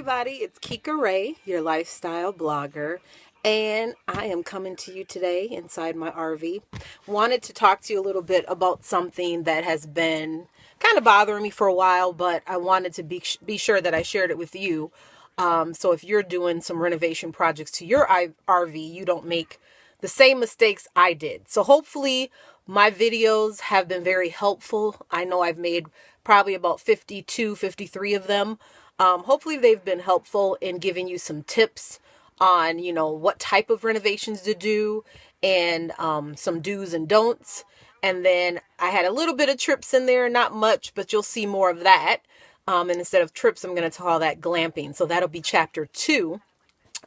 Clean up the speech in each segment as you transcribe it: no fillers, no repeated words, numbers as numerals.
everybody, it's Kika Ray, your lifestyle blogger, and I am coming to you today inside my RV. Wanted to talk to you a little bit about something that has been kind of bothering me for a while, but I wanted to be sure that I shared it with you. So if you're doing some renovation projects to your RV, you don't make the same mistakes I did. So hopefully my videos have been very helpful. I know I've made probably about 52, 53 of them. Hopefully they've been helpful in giving you some tips on, what type of renovations to do and some do's and don'ts. And then I had a little bit of trips in there, not much, but you'll see more of that. And instead of trips, I'm going to call that glamping. So that'll be chapter 2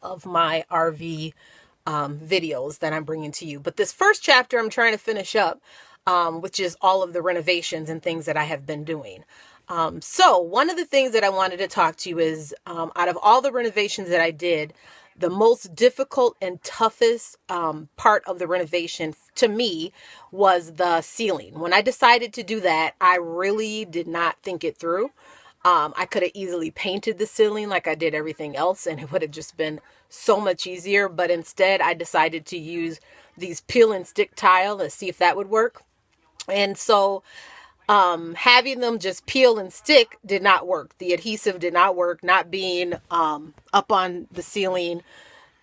of my RV videos that I'm bringing to you. But this first chapter I'm trying to finish up, which is all of the renovations and things that I have been doing. So one of the things that I wanted to talk to you is, out of all the renovations that I did, the most difficult and toughest part of the renovation to me was the ceiling. When I decided to do that, I really did not think it through. I could have easily painted the ceiling like I did everything else, and it would have just been so much easier. But instead, I decided to use these peel and stick tile to see if that would work. And so having them just peel and stick did not work. The adhesive did not work. Not being up on the ceiling,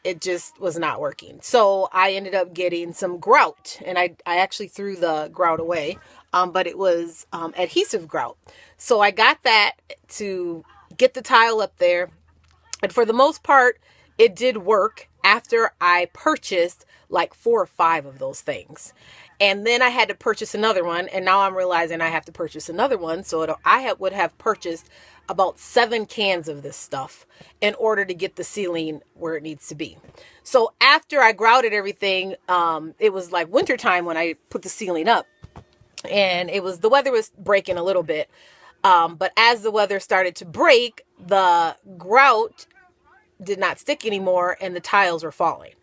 it just was not working. So I ended up getting some grout, and I actually threw the grout away, but it was adhesive grout. So I got that to get the tile up there, and for the most part, it did work after I purchased like 4 or 5 of those things. And then I had to purchase another one, and now I'm realizing I have to purchase another one. So I would have purchased about 7 cans of this stuff in order to get the ceiling where it needs to be. So after I grouted everything, it was like wintertime when I put the ceiling up, and the weather was breaking a little bit. But as the weather started to break, the grout did not stick anymore, and the tiles were falling.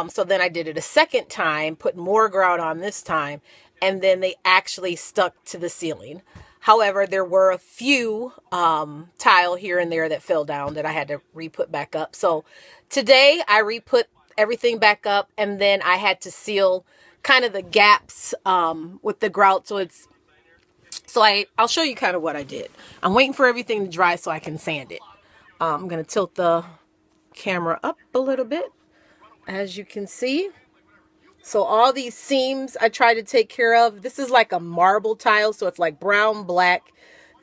So then I did it a second time, put more grout on this time, and then they actually stuck to the ceiling. However, there were a few tile here and there that fell down that I had to re-put back up. So today I re-put everything back up, and then I had to seal kind of the gaps with the grout. I'll show you kind of what I did. I'm waiting for everything to dry so I can sand it. I'm going to tilt the camera up a little bit, as you can see. So all these seams I try to take care of. This is like a marble tile, so it's like brown, black,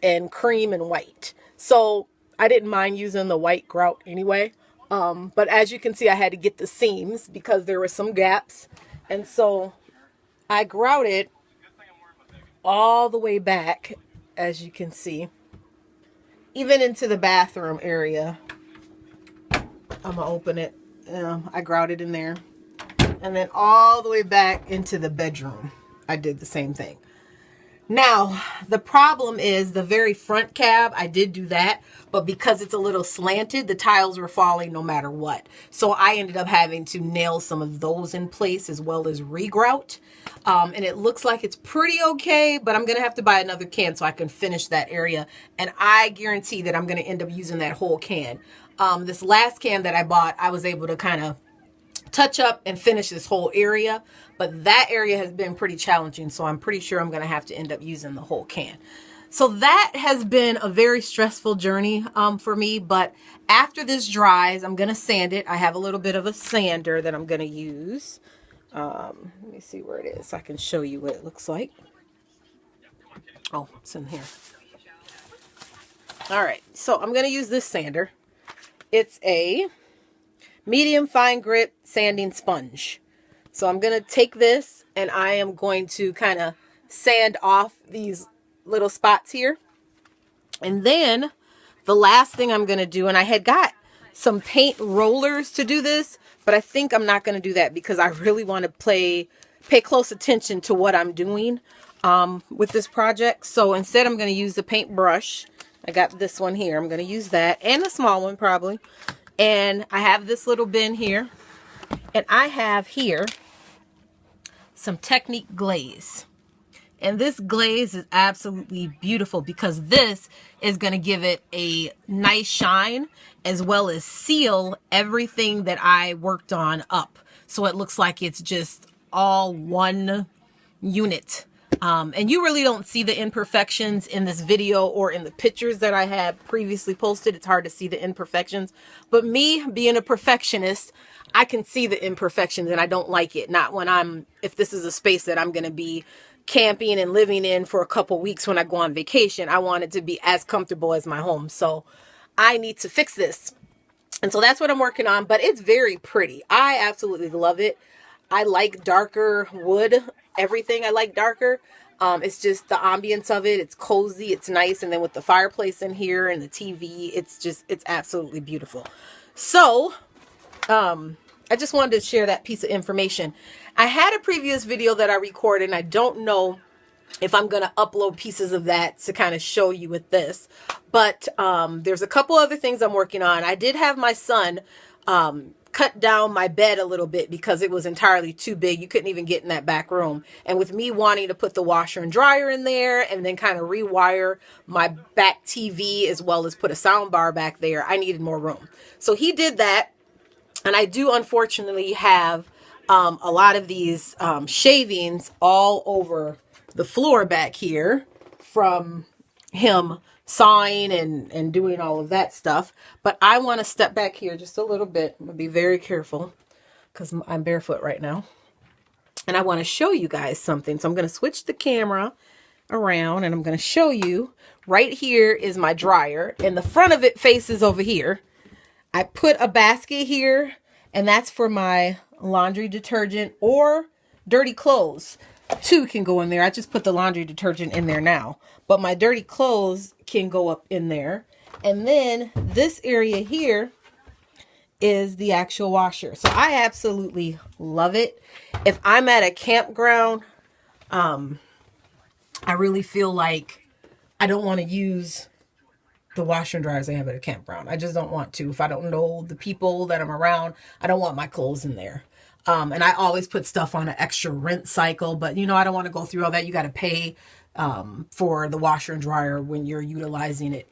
and cream and white. So I didn't mind using the white grout anyway. But as you can see, I had to get the seams because there were some gaps. And so I grouted all the way back, as you can see, even into the bathroom area. I'm gonna open it. I grouted in there, and then all the way back into the bedroom I did the same thing. Now the problem is the very front cab. I did do that, but because it's a little slanted, the tiles were falling no matter what. So I ended up having to nail some of those in place as well as re-grout. And it looks like it's pretty okay, but I'm gonna have to buy another can so I can finish that area, and I guarantee that I'm gonna end up using that whole can. This last can that I bought, I was able to kind of touch up and finish this whole area, but that area has been pretty challenging, so I'm pretty sure I'm going to have to end up using the whole can. So that has been a very stressful journey for me, but after this dries, I'm going to sand it. I have a little bit of a sander that I'm going to use. Let me see where it is so I can show you what it looks like. Oh, it's in here. All right, so I'm going to use this sander. It's a medium fine grit sanding sponge. So I'm going to take this, and I am going to kind of sand off these little spots here. And then the last thing I'm going to do, and I had got some paint rollers to do this, but I think I'm not going to do that because I really want to pay close attention to what I'm doing with this project. So instead I'm going to use the paint brush. I got this one here. I'm going to use that, and a small one probably. And I have this little bin here, and I have here some Technique glaze. And this glaze is absolutely beautiful because this is going to give it a nice shine as well as seal everything that I worked on up. So it looks like it's just all one unit. And you really don't see the imperfections in this video or in the pictures that I had previously posted. It's hard to see the imperfections, but me being a perfectionist, I can see the imperfections and I don't like it. Not when if this is a space that I'm going to be camping and living in for a couple weeks when I go on vacation, I want it to be as comfortable as my home. So I need to fix this. And so that's what I'm working on, but it's very pretty. I absolutely love it. I like darker wood, everything I like darker. It's just the ambience of it. It's cozy, it's nice. And then with the fireplace in here and the TV, it's absolutely beautiful. So, I just wanted to share that piece of information. I had a previous video that I recorded, and I don't know if I'm going to upload pieces of that to kind of show you with this. But there's a couple other things I'm working on. I did have my son cut down my bed a little bit because it was entirely too big. You couldn't even get in that back room. And with me wanting to put the washer and dryer in there and then kind of rewire my back TV as well as put a sound bar back there, I needed more room. So he did that. And I do unfortunately have a lot of these shavings all over the floor back here from him sawing and doing all of that stuff. But I want to step back here just a little bit. I'm going to be very careful because I'm barefoot right now. And I want to show you guys something. So I'm going to switch the camera around and I'm going to show you. Right here is my dryer and the front of it faces over here. I put a basket here, and that's for my laundry detergent or dirty clothes. Two can go in there. I just put the laundry detergent in there now, but my dirty clothes can go up in there. And then this area here is the actual washer. So I absolutely love it. If I'm at a campground, I really feel like I don't want to use the washer and dryers they have at a campground. I just don't want to. If I don't know the people that I'm around, I don't want my clothes in there. And I always put stuff on an extra rinse cycle, but you know, I don't want to go through all that. You got to pay for the washer and dryer when you're utilizing it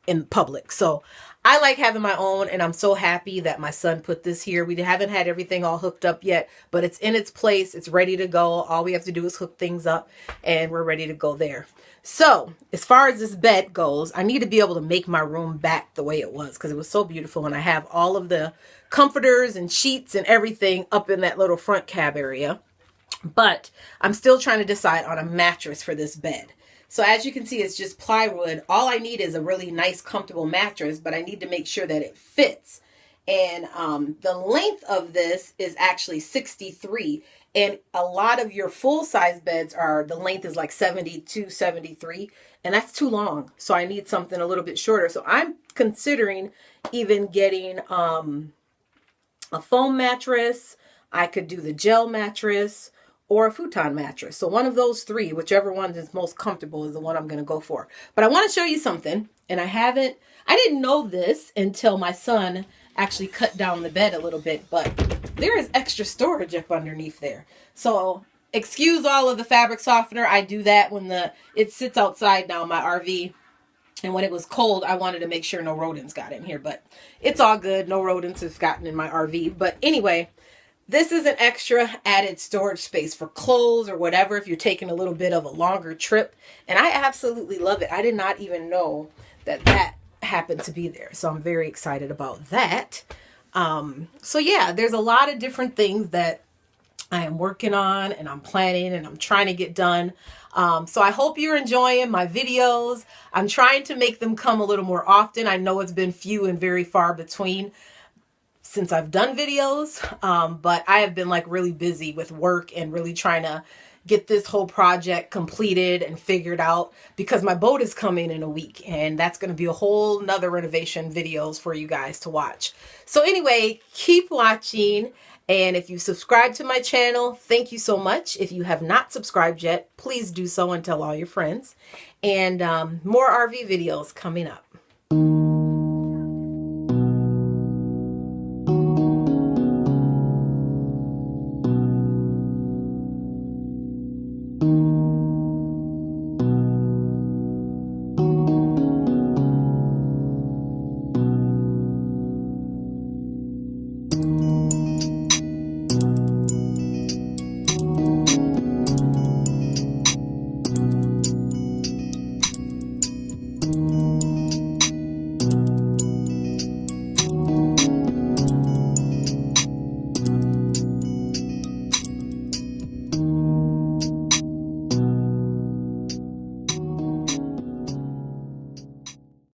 in public. So I like having my own, and I'm so happy that my son put this here. We haven't had everything all hooked up yet, but it's in its place. It's ready to go. All we have to do is hook things up and we're ready to go there. So as far as this bed goes, I need to be able to make my room back the way it was because it was so beautiful. And I have all of the comforters and sheets and everything up in that little front cab area. But I'm still trying to decide on a mattress for this bed. So as you can see, it's just plywood. All I need is a really nice, comfortable mattress, but I need to make sure that it fits. And the length of this is actually 63. And a lot of your full-size beds the length is like 72, 73. And that's too long. So I need something a little bit shorter. So I'm considering even getting a foam mattress. I could do the gel mattress or a futon mattress. So one of those three, whichever one is most comfortable, is the one I'm going to go for. But I want to show you something. And I didn't know this until my son actually cut down the bed a little bit, but there is extra storage up underneath there. So excuse all of the fabric softener. I do that when it sits outside now, my RV. And when it was cold, I wanted to make sure no rodents got in here, but it's all good. No rodents have gotten in my RV. But anyway, this is an extra added storage space for clothes or whatever if you're taking a little bit of a longer trip. And I absolutely love it. I did not even know that happened to be there. So I'm very excited about that. So yeah, there's a lot of different things that I am working on and I'm planning and I'm trying to get done. So I hope you're enjoying my videos. I'm trying to make them come a little more often. I know it's been few and very far between since I've done videos, but I have been like really busy with work and really trying to get this whole project completed and figured out because my boat is coming in a week and that's going to be a whole nother renovation videos for you guys to watch. So anyway, keep watching. And if you subscribe to my channel, thank you so much. If you have not subscribed yet, please do so and tell all your friends. And more RV videos coming up.